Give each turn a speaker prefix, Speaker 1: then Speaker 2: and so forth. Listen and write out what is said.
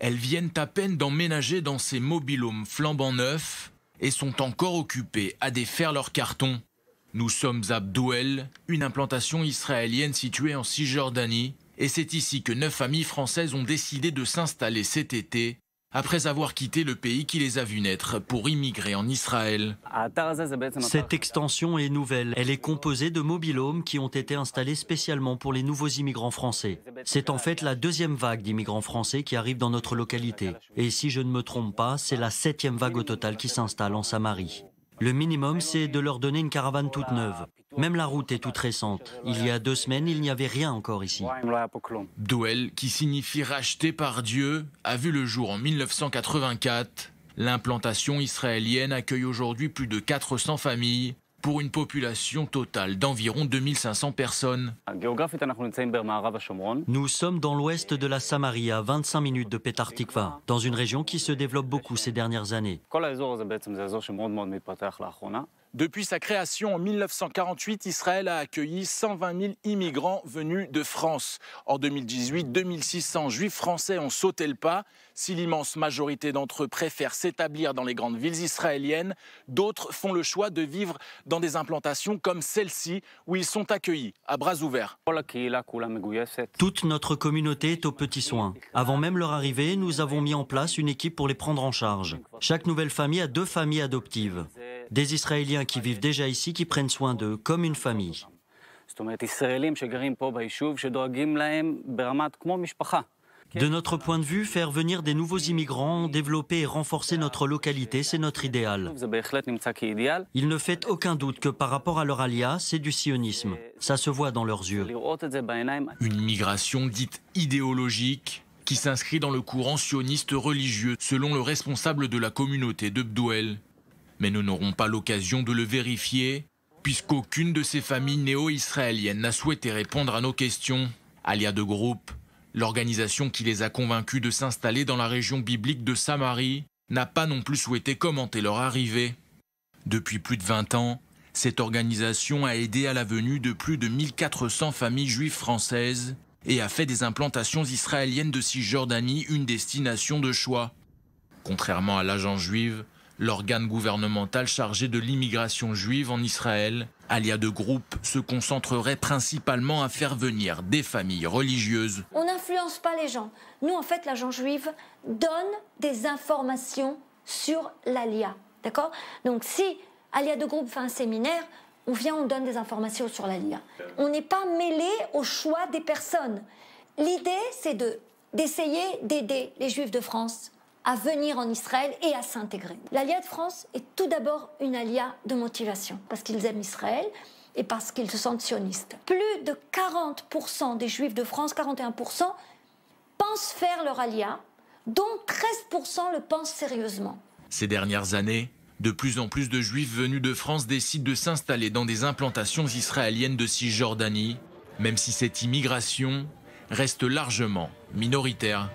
Speaker 1: Elles viennent à peine d'emménager dans ces mobil-homes flambant neufs et sont encore occupées à défaire leurs cartons. Nous sommes à Bdouel, une implantation israélienne située en Cisjordanie, et c'est ici que 9 familles françaises ont décidé de s'installer cet été, après avoir quitté le pays qui les a vus naître pour immigrer en Israël.
Speaker 2: Cette extension est nouvelle. Elle est composée de mobil-homes qui ont été installés spécialement pour les nouveaux immigrants français. C'est en fait la deuxième vague d'immigrants français qui arrive dans notre localité. Et si je ne me trompe pas, c'est la 7e vague au total qui s'installe en Samarie. Le minimum, c'est de leur donner une caravane toute neuve. Même la route est toute récente. Il y a 2 semaines, il n'y avait rien encore ici.
Speaker 1: Bdouel, qui signifie racheté par Dieu, a vu le jour en 1984. L'implantation israélienne accueille aujourd'hui plus de 400 familles pour une population totale d'environ 2500 personnes.
Speaker 2: Nous sommes dans l'ouest de la Samarie, à 25 minutes de Petah Tikva, dans une région qui se développe beaucoup ces dernières années.
Speaker 1: Depuis sa création en 1948, Israël a accueilli 120 000 immigrants venus de France. En 2018, 2600 juifs français ont sauté le pas. Si l'immense majorité d'entre eux préfèrent s'établir dans les grandes villes israéliennes, d'autres font le choix de vivre dans des implantations comme celle-ci, où ils sont accueillis à bras ouverts.
Speaker 2: Toute notre communauté est aux petits soins. Avant même leur arrivée, nous avons mis en place une équipe pour les prendre en charge. Chaque nouvelle famille a 2 familles adoptives. Des Israéliens qui vivent déjà ici, qui prennent soin d'eux comme une famille. De notre point de vue, faire venir des nouveaux immigrants, développer et renforcer notre localité, c'est notre idéal. Il ne fait aucun doute que par rapport à leur alia, c'est du sionisme. Ça se voit dans leurs yeux.
Speaker 1: Une migration dite idéologique qui s'inscrit dans le courant sioniste religieux, selon le responsable de la communauté de Bdouel. Mais nous n'aurons pas l'occasion de le vérifier, puisqu'aucune de ces familles néo-israéliennes n'a souhaité répondre à nos questions. Alia de Groupe, l'organisation qui les a convaincus de s'installer dans la région biblique de Samarie, n'a pas non plus souhaité commenter leur arrivée. Depuis plus de 20 ans, cette organisation a aidé à la venue de plus de 1400 familles juives françaises et a fait des implantations israéliennes de Cisjordanie une destination de choix. Contrairement à l'agence juive, l'organe gouvernemental chargé de l'immigration juive en Israël, Alia de Groupe, se concentrerait principalement à faire venir des familles religieuses.
Speaker 3: On n'influence pas les gens. Nous, en fait, l'agence juive donne des informations sur l'Alia. D'accord ? Donc, si Alia de Groupe fait un séminaire, on vient, on donne des informations sur l'Alia. On n'est pas mêlé au choix des personnes. L'idée, c'est d'essayer d'aider les Juifs de France à venir en Israël et à s'intégrer. L'Alia de France est tout d'abord une alia de motivation, parce qu'ils aiment Israël et parce qu'ils se sentent sionistes. Plus de 40% des Juifs de France, 41%, pensent faire leur alia, dont 13% le pensent sérieusement.
Speaker 1: Ces dernières années, de plus en plus de Juifs venus de France décident de s'installer dans des implantations israéliennes de Cisjordanie, même si cette immigration reste largement minoritaire.